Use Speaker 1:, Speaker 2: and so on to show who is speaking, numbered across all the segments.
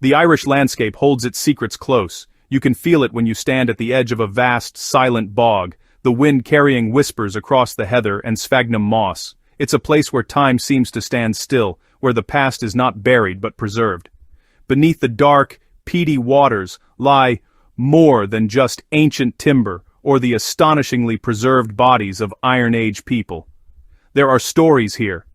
Speaker 1: The Irish landscape holds its secrets close. You can feel it when you stand at the edge of a vast, silent bog, the wind carrying whispers across the heather and sphagnum moss. It's a place where time seems to stand still, where the past is not buried but preserved. Beneath the dark, peaty waters lie more than just ancient timber or the astonishingly preserved bodies of Iron Age people. There are stories here.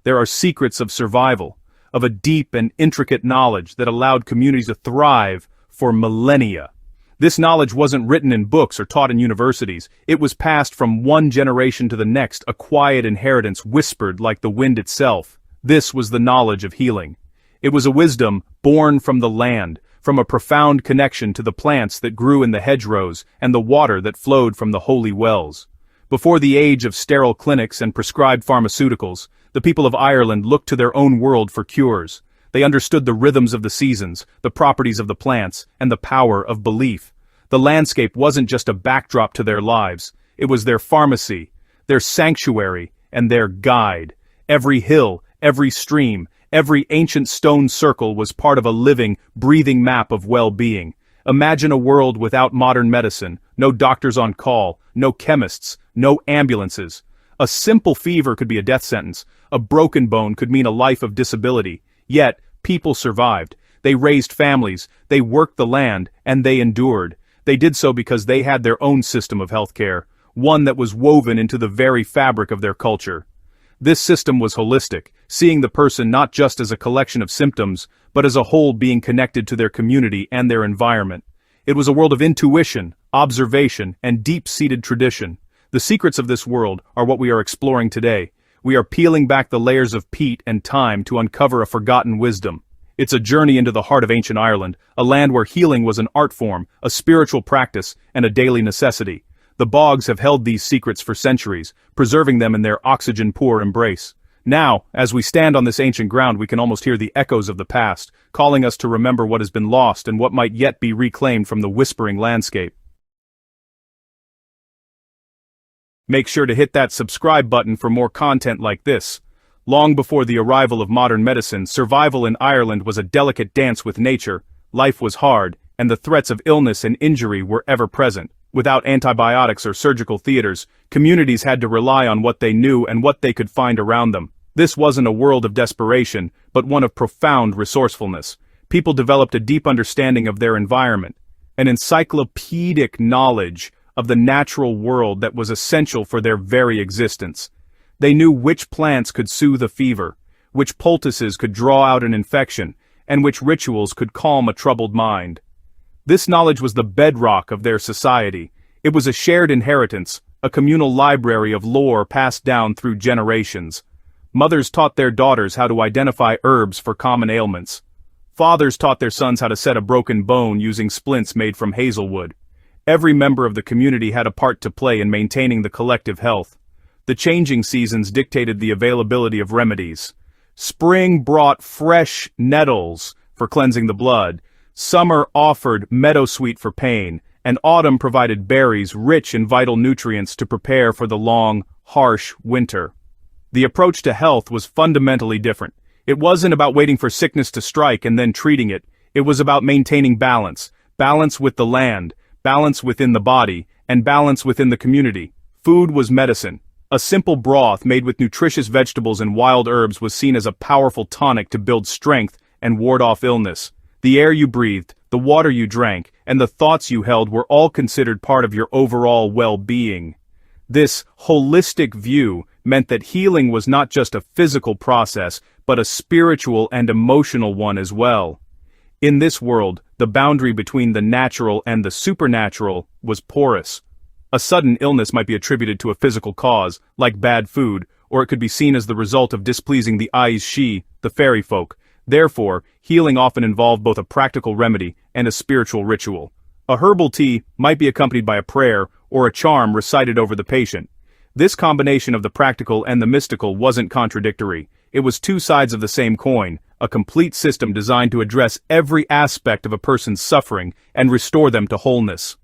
Speaker 1: There are secrets of survival, of a deep and intricate knowledge that allowed communities to thrive for millennia. This knowledge wasn't written in books or taught in universities. It was passed from one generation to the next, a quiet inheritance whispered like the wind itself. This was the knowledge of healing. It was a wisdom born from the land, from a profound connection to the plants that grew in the hedgerows and the water that flowed from the holy wells. Before the age of sterile clinics and prescribed pharmaceuticals, the people of Ireland looked to their own world for cures. They understood the rhythms of the seasons, the properties of the plants, and the power of belief. The landscape wasn't just a backdrop to their lives, it was their pharmacy, their sanctuary, and their guide. Every hill, every stream, every ancient stone circle was part of a living, breathing map of well-being. Imagine a world without modern medicine, no doctors on call, no chemists, no ambulances. A simple fever could be a death sentence, a broken bone could mean a life of disability. Yet, people survived. They raised families, they worked the land, and they endured. They did so because they had their own system of healthcare, one that was woven into the very fabric of their culture. This system was holistic, seeing the person not just as a collection of symptoms, but as a whole being connected to their community and their environment. It was a world of intuition, observation, and deep-seated tradition. The secrets of this world are what we are exploring today. We are peeling back the layers of peat and time to uncover a forgotten wisdom. It's a journey into the heart of ancient Ireland, a land where healing was an art form, a spiritual practice, and a daily necessity. The bogs have held these secrets for centuries, preserving them in their oxygen-poor embrace. Now, as we stand on this ancient ground, we can almost hear the echoes of the past, calling us to remember what has been lost and what might yet be reclaimed from the whispering landscape. Make sure to hit that subscribe button for more content like this. Long before the arrival of modern medicine, survival in Ireland was a delicate dance with nature. Life was hard, and the threats of illness and injury were ever present. Without antibiotics or surgical theaters, communities had to rely on what they knew and what they could find around them. This wasn't a world of desperation, but one of profound resourcefulness. People developed a deep understanding of their environment, an encyclopedic knowledge of the natural world that was essential for their very existence. They knew which plants could soothe a fever, which poultices could draw out an infection, and which rituals could calm a troubled mind. This knowledge was the bedrock of their society. It was a shared inheritance, a communal library of lore passed down through generations. Mothers taught their daughters how to identify herbs for common ailments. Fathers taught their sons how to set a broken bone using splints made from hazelwood. Every member of the community had a part to play in maintaining the collective health. The changing seasons dictated the availability of remedies. Spring brought fresh nettles for cleansing the blood. Summer offered meadowsweet for pain, and autumn provided berries rich in vital nutrients to prepare for the long, harsh winter. The approach to health was fundamentally different. It wasn't about waiting for sickness to strike and then treating it. It was about maintaining balance, balance with the land, balance within the body, and balance within the community. Food was medicine. A simple broth made with nutritious vegetables and wild herbs was seen as a powerful tonic to build strength and ward off illness. The air you breathed, the water you drank, and the thoughts you held were all considered part of your overall well-being. This holistic view meant that healing was not just a physical process, but a spiritual and emotional one as well. In this world, the boundary between the natural and the supernatural was porous. A sudden illness might be attributed to a physical cause, like bad food, or it could be seen as the result of displeasing the Aes-She, the fairy folk. Therefore, healing often involved both a practical remedy and a spiritual ritual. A herbal tea might be accompanied by a prayer or a charm recited over the patient. This combination of the practical and the mystical wasn't contradictory. It was two sides of the same coin, a complete system designed to address every aspect of a person's suffering and restore them to wholeness.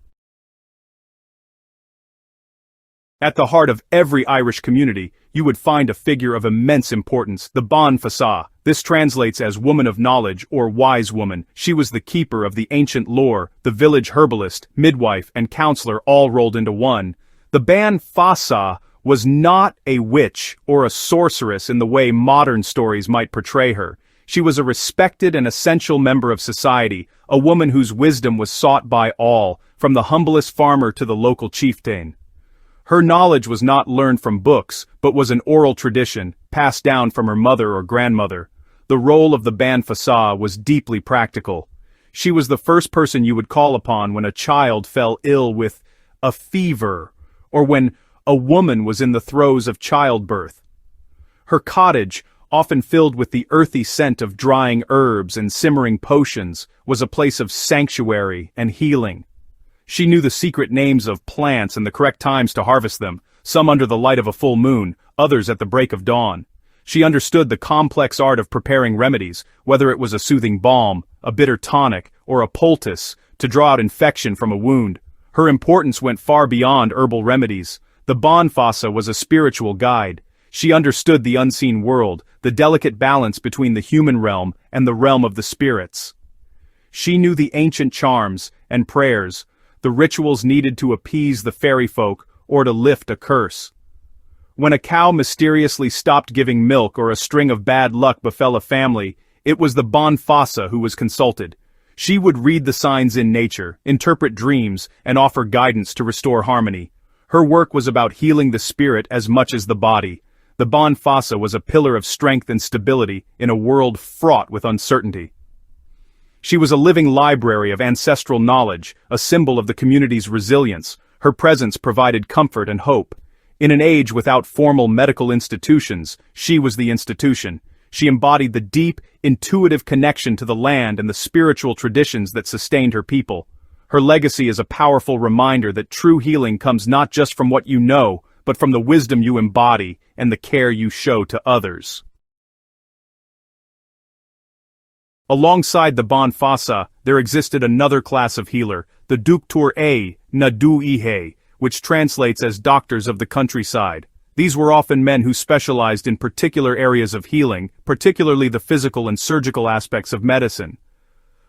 Speaker 1: At the heart of every Irish community, you would find a figure of immense importance, the Bán feasa. This translates as woman of knowledge or wise woman. She was the keeper of the ancient lore, the village herbalist, midwife, and counselor all rolled into one. The Bán feasa was not a witch or a sorceress in the way modern stories might portray her. She was a respected and essential member of society, a woman whose wisdom was sought by all, from the humblest farmer to the local chieftain. Her knowledge was not learned from books, but was an oral tradition, passed down from her mother or grandmother. The role of the Bán feasa was deeply practical. She was the first person you would call upon when a child fell ill with a fever, or when a woman was in the throes of childbirth. Her cottage, often filled with the earthy scent of drying herbs and simmering potions, was a place of sanctuary and healing. She knew the secret names of plants and the correct times to harvest them, some under the light of a full moon, others at the break of dawn. She understood the complex art of preparing remedies, whether it was a soothing balm, a bitter tonic, or a poultice, to draw out infection from a wound. Her importance went far beyond herbal remedies. The Bán feasa was a spiritual guide. She understood the unseen world, the delicate balance between the human realm and the realm of the spirits. She knew the ancient charms and prayers, the rituals needed to appease the fairy folk or to lift a curse. When a cow mysteriously stopped giving milk or a string of bad luck befell a family, it was the Bán feasa who was consulted. She would read the signs in nature, interpret dreams, and offer guidance to restore harmony. Her work was about healing the spirit as much as the body. The Bán feasa was a pillar of strength and stability in a world fraught with uncertainty. She was a living library of ancestral knowledge, a symbol of the community's resilience. Her presence provided comfort and hope. In an age without formal medical institutions, she was the institution. She embodied the deep, intuitive connection to the land and the spiritual traditions that sustained her people. Her legacy is a powerful reminder that true healing comes not just from what you know, but from the wisdom you embody and the care you show to others. Alongside the Bán feasa, there existed another class of healer, the doctúirí na dúiche, which translates as doctors of the countryside. These were often men who specialized in particular areas of healing, particularly the physical and surgical aspects of medicine.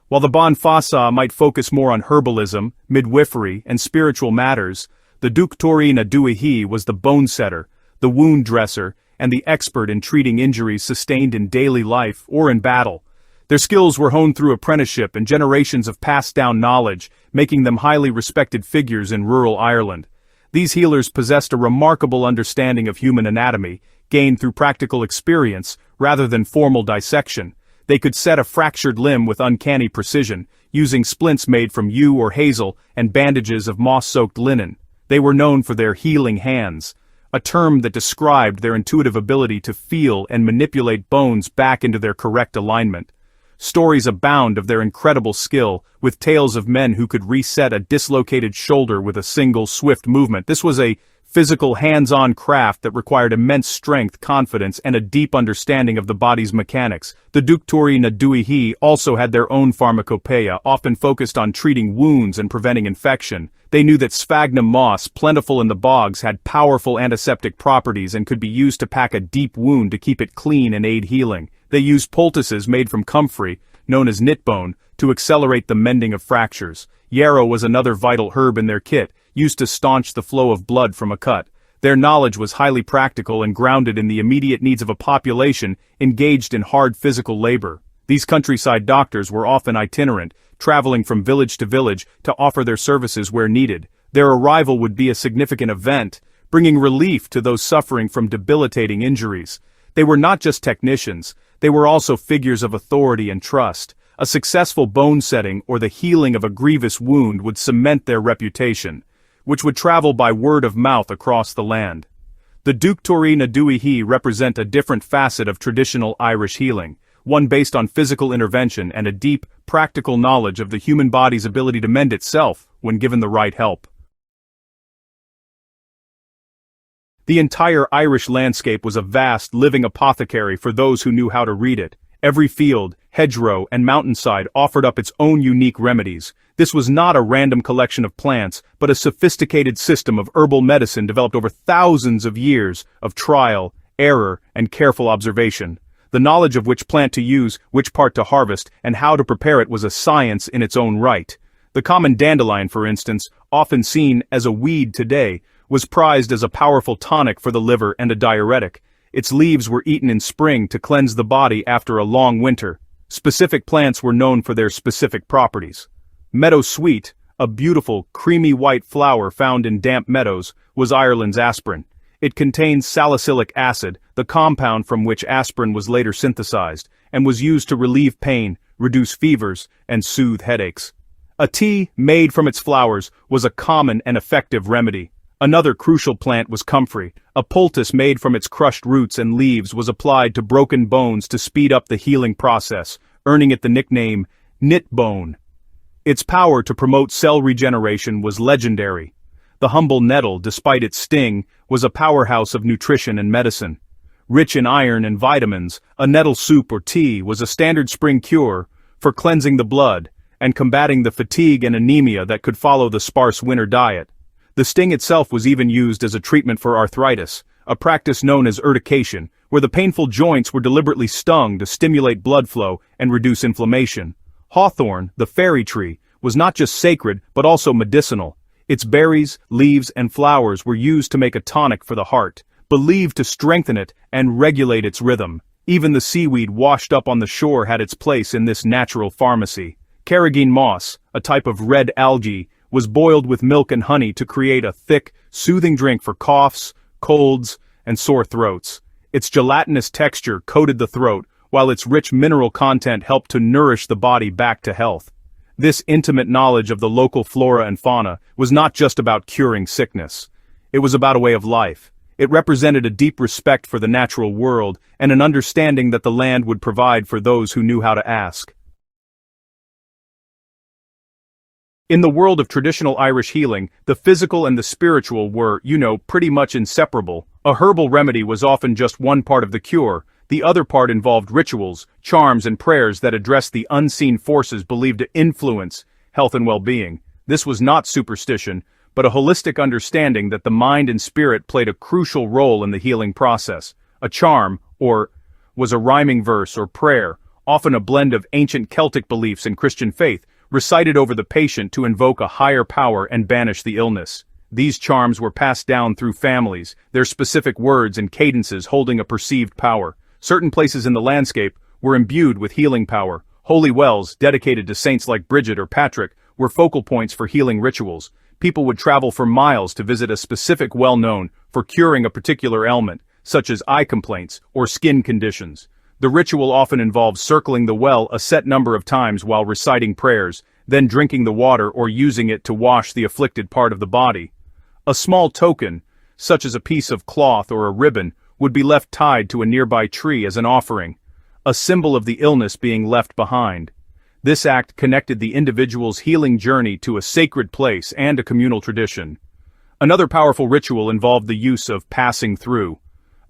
Speaker 1: While the Bán feasa might focus more on herbalism, midwifery, and spiritual matters, the doctúirí na dúiche was the bone setter, the wound dresser, and the expert in treating injuries sustained in daily life or in battle. Their skills were honed through apprenticeship and generations of passed-down knowledge, making them highly respected figures in rural Ireland. These healers possessed a remarkable understanding of human anatomy, gained through practical experience rather than formal dissection. They could set a fractured limb with uncanny precision, using splints made from yew or hazel and bandages of moss-soaked linen. They were known for their healing hands, a term that described their intuitive ability to feel and manipulate bones back into their correct alignment. Stories abound of their incredible skill, with tales of men who could reset a dislocated shoulder with a single swift movement. This was a physical hands-on craft that required immense strength, confidence, and a deep understanding of the body's mechanics. The doctúirí na dúiche also had their own pharmacopoeia, often focused on treating wounds and preventing infection. They knew that sphagnum moss, plentiful in the bogs, had powerful antiseptic properties and could be used to pack a deep wound to keep it clean and aid healing. They used poultices made from comfrey, known as knitbone, to accelerate the mending of fractures. Yarrow was another vital herb in their kit, used to staunch the flow of blood from a cut. Their knowledge was highly practical and grounded in the immediate needs of a population engaged in hard physical labor. These countryside doctors were often itinerant, traveling from village to village to offer their services where needed. Their arrival would be a significant event, bringing relief to those suffering from debilitating injuries. They were not just technicians, they were also figures of authority and trust. A successful bone setting or the healing of a grievous wound would cement their reputation, which would travel by word of mouth across the land. The doctúirí na dúiche represent a different facet of traditional Irish healing, one based on physical intervention and a deep, practical knowledge of the human body's ability to mend itself when given the right help. The entire Irish landscape was a vast, living apothecary for those who knew how to read it. Every field, hedgerow, and mountainside offered up its own unique remedies. This was not a random collection of plants, but a sophisticated system of herbal medicine developed over thousands of years of trial, error, and careful observation. The knowledge of which plant to use, which part to harvest, and how to prepare it was a science in its own right. The common dandelion, for instance, often seen as a weed today, was prized as a powerful tonic for the liver and a diuretic. Its leaves were eaten in spring to cleanse the body after a long winter. Specific plants were known for their specific properties. Meadow sweet, a beautiful, creamy white flower found in damp meadows, was Ireland's aspirin. It contains salicylic acid, the compound from which aspirin was later synthesized, and was used to relieve pain, reduce fevers, and soothe headaches. A tea made from its flowers was a common and effective remedy. Another crucial plant was comfrey. A poultice made from its crushed roots and leaves was applied to broken bones to speed up the healing process, earning it the nickname knit bone. Its power to promote cell regeneration was legendary. The humble nettle, despite its sting, was a powerhouse of nutrition and medicine. Rich in iron and vitamins, a nettle soup or tea was a standard spring cure for cleansing the blood and combating the fatigue and anemia that could follow the sparse winter diet. The sting itself was even used as a treatment for arthritis, a practice known as urtication, where the painful joints were deliberately stung to stimulate blood flow and reduce inflammation. Hawthorn, the fairy tree, was not just sacred but also medicinal. Its berries, leaves, and flowers were used to make a tonic for the heart, believed to strengthen it and regulate its rhythm. Even the seaweed washed up on the shore had its place in this natural pharmacy. Carrageen moss, a type of red algae, was boiled with milk and honey to create a thick, soothing drink for coughs, colds, and sore throats. Its gelatinous texture coated the throat, while its rich mineral content helped to nourish the body back to health. This intimate knowledge of the local flora and fauna was not just about curing sickness. It was about a way of life. It represented a deep respect for the natural world and an understanding that the land would provide for those who knew how to ask. In the world of traditional Irish healing, the physical and the spiritual were, pretty much inseparable. A herbal remedy was often just one part of the cure. The other part involved rituals, charms, and prayers that addressed the unseen forces believed to influence health and well-being. This was not superstition, but a holistic understanding that the mind and spirit played a crucial role in the healing process. A charm, was a rhyming verse or prayer, often a blend of ancient Celtic beliefs and Christian faith, recited over the patient to invoke a higher power and banish the illness. These charms were passed down through families, their specific words and cadences holding a perceived power. Certain places in the landscape were imbued with healing power. Holy wells, dedicated to saints like Bridget or Patrick, were focal points for healing rituals. People would travel for miles to visit a specific well known for curing a particular ailment, such as eye complaints or skin conditions. The ritual often involved circling the well a set number of times while reciting prayers, then drinking the water or using it to wash the afflicted part of the body. A small token, such as a piece of cloth or a ribbon, would be left tied to a nearby tree as an offering, a symbol of the illness being left behind. This act connected the individual's healing journey to a sacred place and a communal tradition. Another powerful ritual involved the use of passing through.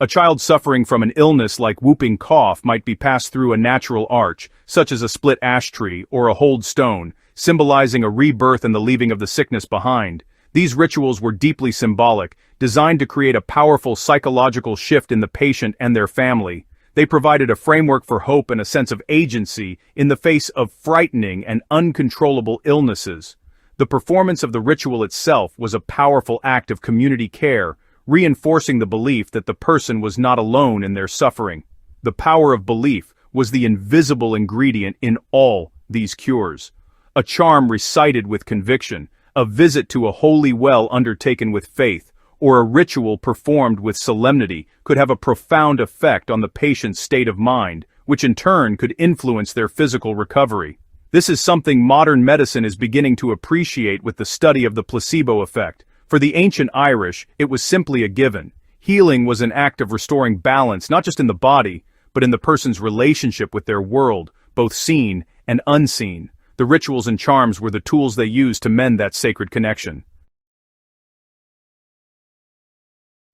Speaker 1: A child suffering from an illness like whooping cough might be passed through a natural arch, such as a split ash tree or a holed stone, symbolizing a rebirth and the leaving of the sickness behind. These rituals were deeply symbolic, designed to create a powerful psychological shift in the patient and their family. They provided a framework for hope and a sense of agency in the face of frightening and uncontrollable illnesses. The performance of the ritual itself was a powerful act of community care, reinforcing the belief that the person was not alone in their suffering. The power of belief was the invisible ingredient in all these cures. A charm recited with conviction, a visit to a holy well undertaken with faith, or a ritual performed with solemnity could have a profound effect on the patient's state of mind, which in turn could influence their physical recovery. This is something modern medicine is beginning to appreciate with the study of the placebo effect. For the ancient Irish, it was simply a given. Healing was an act of restoring balance not just in the body, but in the person's relationship with their world, both seen and unseen. The rituals and charms were the tools they used to mend that sacred connection.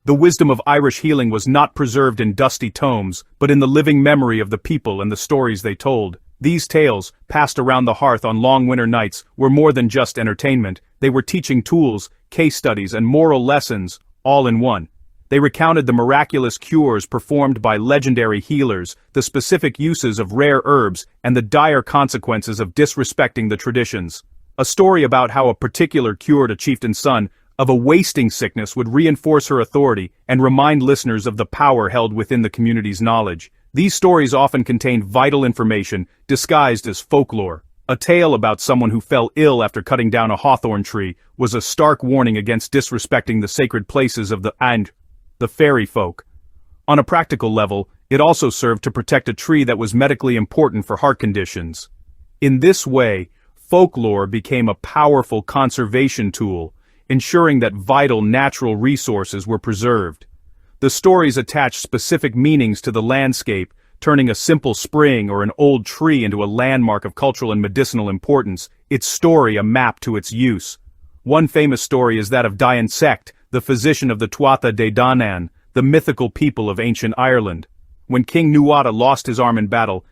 Speaker 1: The wisdom of Irish healing was not preserved in dusty tomes, but in the living memory of the people and the stories they told. These tales, passed around the hearth on long winter nights, were more than just entertainment. They were teaching tools, case studies, and moral lessons, all in one. They recounted the miraculous cures performed by legendary healers, the specific uses of rare herbs, and the dire consequences of disrespecting the traditions. A story about how a particular cured a chieftain's son of a wasting sickness would reinforce her authority and remind listeners of the power held within the community's knowledge. These stories often contained vital information, disguised as folklore. A tale about someone who fell ill after cutting down a hawthorn tree was a stark warning against disrespecting the sacred places of the fairy folk. On a practical level, it also served to protect a tree that was medically important for heart conditions. In this way, folklore became a powerful conservation tool, ensuring that vital natural resources were preserved. The stories attached specific meanings to the landscape, turning a simple spring or an old tree into a landmark of cultural and medicinal importance, its story a map to its use. One famous story is that of Sect, the physician of the Tuatha De Danann, the mythical people of ancient Ireland. When King Nuada lost his arm in battle,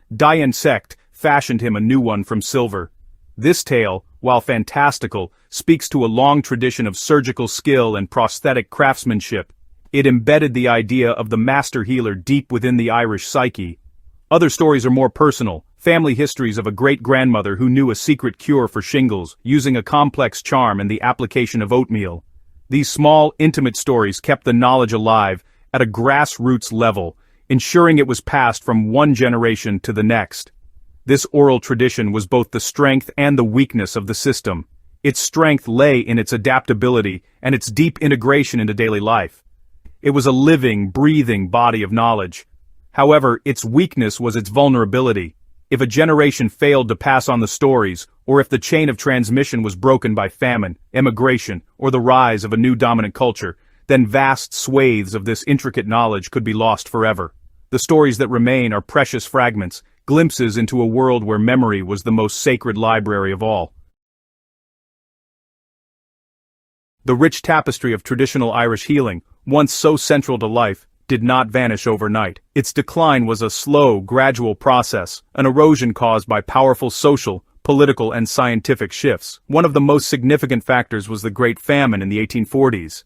Speaker 1: Sect fashioned him a new one from silver. This tale, while fantastical, speaks to a long tradition of surgical skill and prosthetic craftsmanship. It embedded the idea of the master healer deep within the Irish psyche. Other stories are more personal, family histories of a great-grandmother who knew a secret cure for shingles, using a complex charm and the application of oatmeal. These small, intimate stories kept the knowledge alive at a grassroots level, ensuring it was passed from one generation to the next. This oral tradition was both the strength and the weakness of the system. Its strength lay in its adaptability and its deep integration into daily life. It was a living, breathing body of knowledge. However, its weakness was its vulnerability. If a generation failed to pass on the stories, or if the chain of transmission was broken by famine, emigration, or the rise of a new dominant culture, then vast swathes of this intricate knowledge could be lost forever. The stories that remain are precious fragments, glimpses into a world where memory was the most sacred library of all. The rich tapestry of traditional Irish healing, once so central to life, did not vanish overnight. Its decline was a slow, gradual process, an erosion caused by powerful social, political, and scientific shifts. One of the most significant factors was the Great Famine in the 1840s.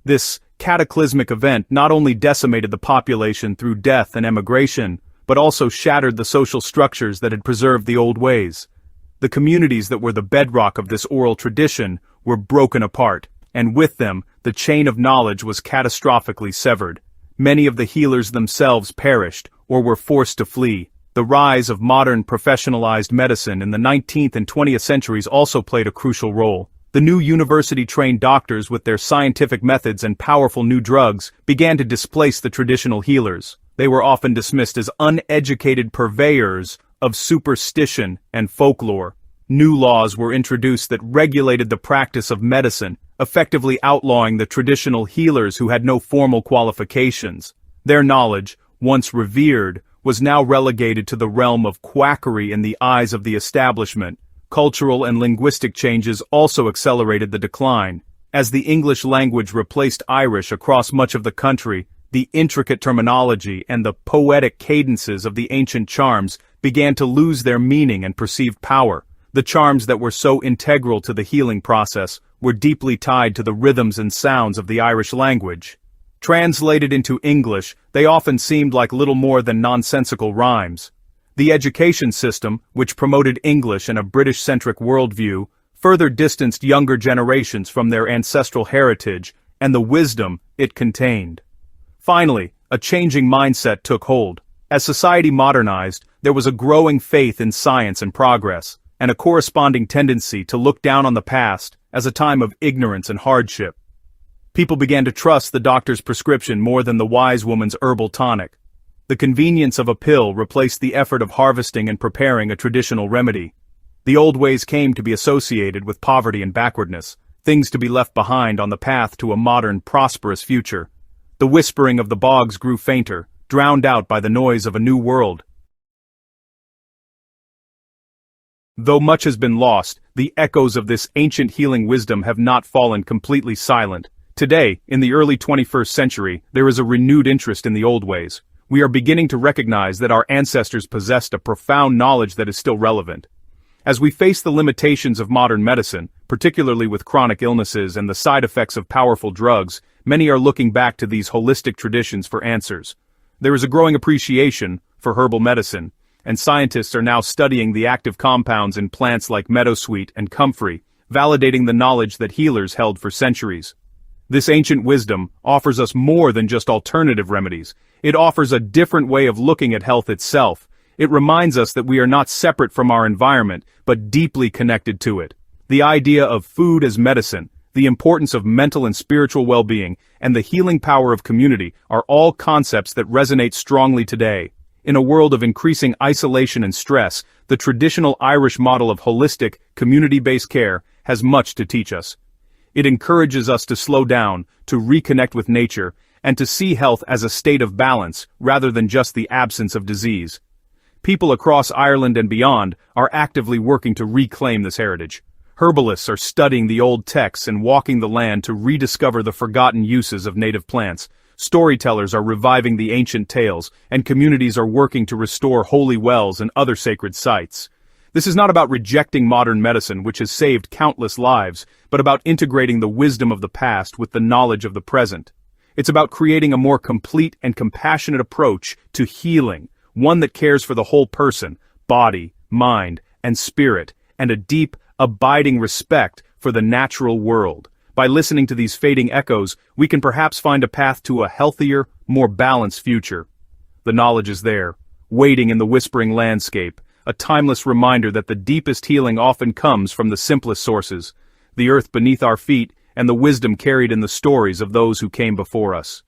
Speaker 1: This cataclysmic event not only decimated the population through death and emigration, but also shattered the social structures that had preserved the old ways. The communities that were the bedrock of this oral tradition were broken apart, and with them, the chain of knowledge was catastrophically severed. Many of the healers themselves perished, or were forced to flee. The rise of modern professionalized medicine in the 19th and 20th centuries also played a crucial role. The new university-trained doctors with their scientific methods and powerful new drugs began to displace the traditional healers. They were often dismissed as uneducated purveyors of superstition and folklore. New laws were introduced that regulated the practice of medicine, effectively outlawing the traditional healers who had no formal qualifications. Their knowledge, once revered, was now relegated to the realm of quackery in the eyes of the establishment. Cultural and linguistic changes also accelerated the decline. As the English language replaced Irish across much of the country, the intricate terminology and the poetic cadences of the ancient charms began to lose their meaning and perceived power. The charms that were so integral to the healing process were deeply tied to the rhythms and sounds of the Irish language. Translated into English, they often seemed like little more than nonsensical rhymes. The education system, which promoted English and a British-centric worldview, further distanced younger generations from their ancestral heritage and the wisdom it contained. Finally, a changing mindset took hold. As society modernized, there was a growing faith in science and progress, and a corresponding tendency to look down on the past as a time of ignorance and hardship. People began to trust the doctor's prescription more than the wise woman's herbal tonic. The convenience of a pill replaced the effort of harvesting and preparing a traditional remedy. The old ways came to be associated with poverty and backwardness, things to be left behind on the path to a modern, prosperous future. The whispering of the bogs grew fainter, drowned out by the noise of a new world. Though much has been lost, the echoes of this ancient healing wisdom have not fallen completely silent. Today, in the early 21st century, there is a renewed interest in the old ways. we are beginning to recognize that our ancestors possessed a profound knowledge that is still relevant. As we face the limitations of modern medicine, particularly with chronic illnesses and the side effects of powerful drugs, many are looking back to these holistic traditions for answers. There is a growing appreciation for herbal medicine, and scientists are now studying the active compounds in plants like meadowsweet and comfrey, validating the knowledge that healers held for centuries. This ancient wisdom offers us more than just alternative remedies. It offers a different way of looking at health itself. It reminds us that we are not separate from our environment, but deeply connected to it. The idea of food as medicine, the importance of mental and spiritual well-being, and the healing power of community are all concepts that resonate strongly today. In a world of increasing isolation and stress, the traditional Irish model of holistic, community-based care has much to teach us. It encourages us to slow down, to reconnect with nature, and to see health as a state of balance rather than just the absence of disease. People across Ireland and beyond are actively working to reclaim this heritage. Herbalists are studying the old texts and walking the land to rediscover the forgotten uses of native plants. Storytellers are reviving the ancient tales, and communities are working to restore holy wells and other sacred sites. This is not about rejecting modern medicine, which has saved countless lives, but about integrating the wisdom of the past with the knowledge of the present. It's about creating a more complete and compassionate approach to healing, one that cares for the whole person, body, mind, and spirit, and a deep, abiding respect for the natural world. By listening to these fading echoes, we can perhaps find a path to a healthier, more balanced future. The knowledge is there, waiting in the whispering landscape, a timeless reminder that the deepest healing often comes from the simplest sources, the earth beneath our feet and the wisdom carried in the stories of those who came before us.